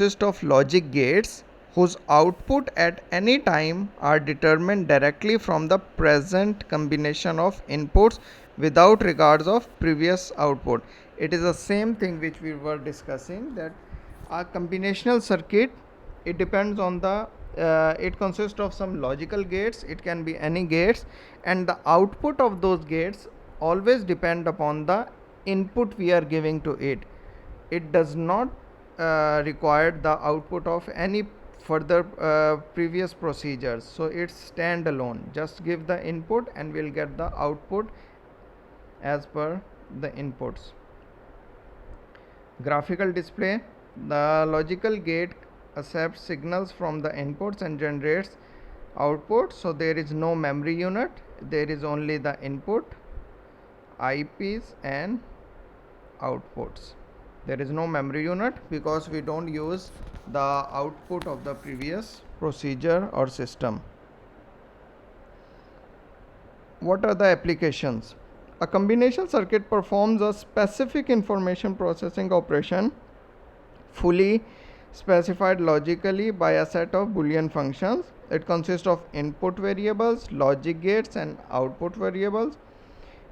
consists of logic gates whose output at any time are determined directly from the present combination of inputs without regards of previous output. It is the same thing which we were discussing, that a combinational circuit, it depends on the it consists of some logical gates, it can be any gates, and the output of those gates always depend upon the input we are giving to it. It does not require the output of any further previous procedures, so it's standalone. Just give the input and we'll get the output as per the inputs. Graphical display: the logical gate accepts signals from the inputs and generates output. So there is no memory unit, there is only the input, IPs and outputs. There is no memory unit because we don't use the output of the previous procedure or system. What are the applications? A combination circuit performs a specific information processing operation fully specified logically by a set of Boolean functions. It consists of input variables, logic gates and output variables.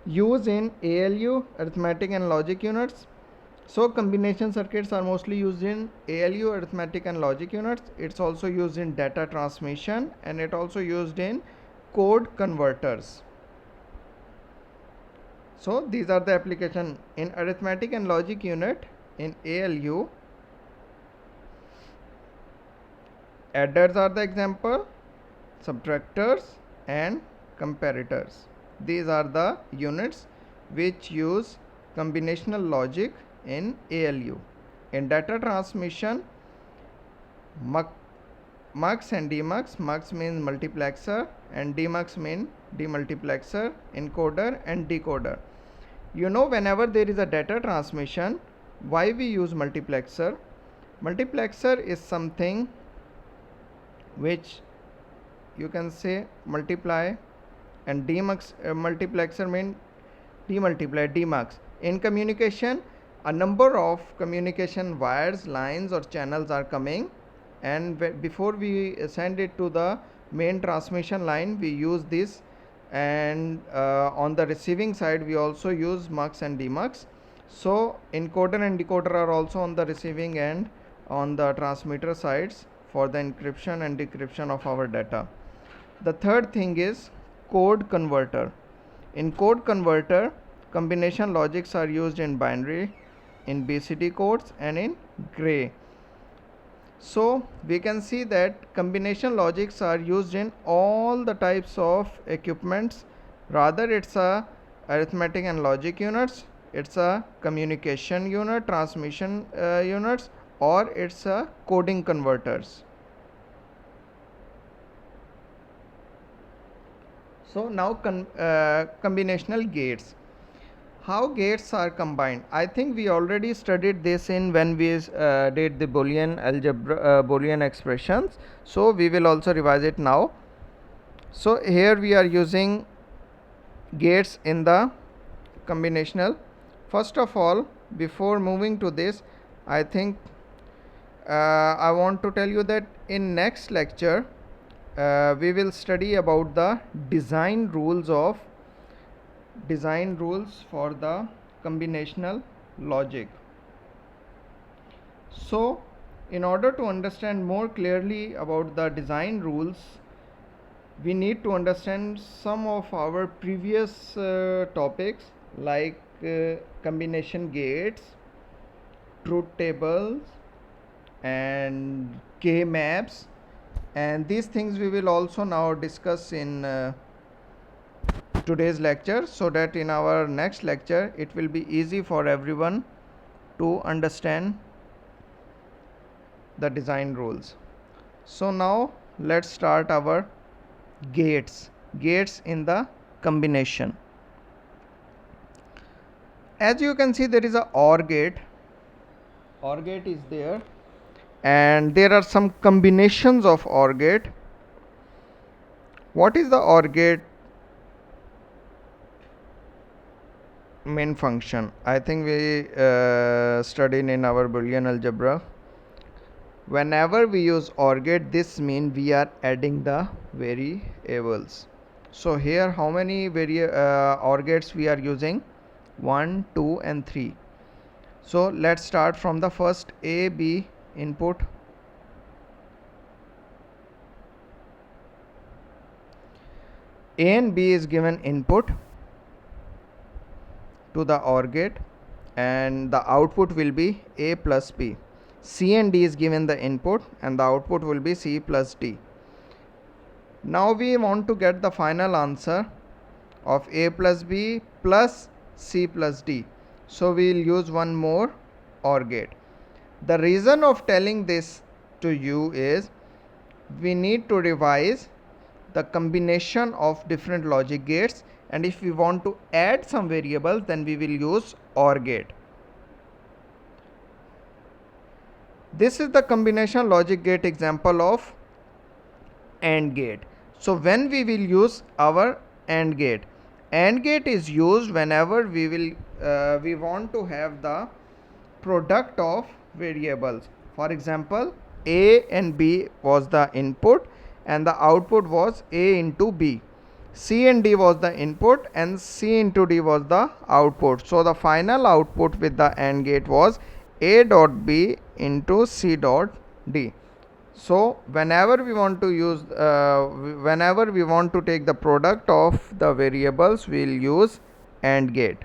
Used in ALU, arithmetic and logic units. So combination circuits are mostly used in ALU, arithmetic and logic units. It's also used in data transmission, and it also used in code converters. So these are the application in arithmetic and logic unit. In ALU, adders are the example, subtractors and comparators. These are the units which use combinational logic in ALU. In data transmission, mux and demux. Mux means multiplexer and demux means demultiplexer, encoder and decoder. You know, whenever there is a data transmission, why we use multiplexer? Multiplexer is something which you can say multiply, and demux multiplexer means demultiply, demux. In communication, a number of communication wires, lines or channels are coming, and before we send it to the main transmission line, we use this, and on the receiving side we also use mux and demux. So encoder and decoder are also on the receiving end on the transmitter sides for the encryption and decryption of our data. The third thing is code converter. In code converter, combination logics are used in binary, in BCD codes and in gray. So we can see that combination logics are used in all the types of equipments. Rather, it's a arithmetic and logic units, it's a communication unit, transmission units, or it's a coding converters. So now combinational gates. How gates are combined? I think we already studied this in when we did the Boolean algebra, Boolean expressions. So we will also revise it now. So here we are using gates in the combinational. First of all, before moving to this, I think I want to tell you that in next lecture we will study about the design rules for the combinational logic. So in order to understand more clearly about the design rules, we need to understand some of our previous topics like combination gates, truth tables and K maps, and these things we will also now discuss in today's lecture, so that in our next lecture it will be easy for everyone to understand the design rules. So now let's start our gates in the combination. As you can see, there is a OR gate is there, and there are some combinations of OR gate. What is the OR gate main function? I think we studied in our Boolean algebra. Whenever we use OR gate, this means we are adding the variables. So here how many OR gates we are using? 1, 2 and 3. So let's start from the first A, B input. A and B is given input to the OR gate and the output will be A plus B. C and D is given the input and the output will be C plus D. Now we want to get the final answer of A plus B plus C plus D. So we will use one more OR gate. The reason of telling this to you is we need to revise the combination of different logic gates, and if we want to add some variables then we will use OR gate. This is the combination logic gate example of AND gate. So when we will use our AND gate is used whenever we want to have the product of variables. For example, A and B was the input and the output was A into B. C and D was the input and C into D was the output. So the final output with the AND gate was A dot B into C dot D. So whenever we want to use whenever we want to take the product of the variables, we will use AND gate.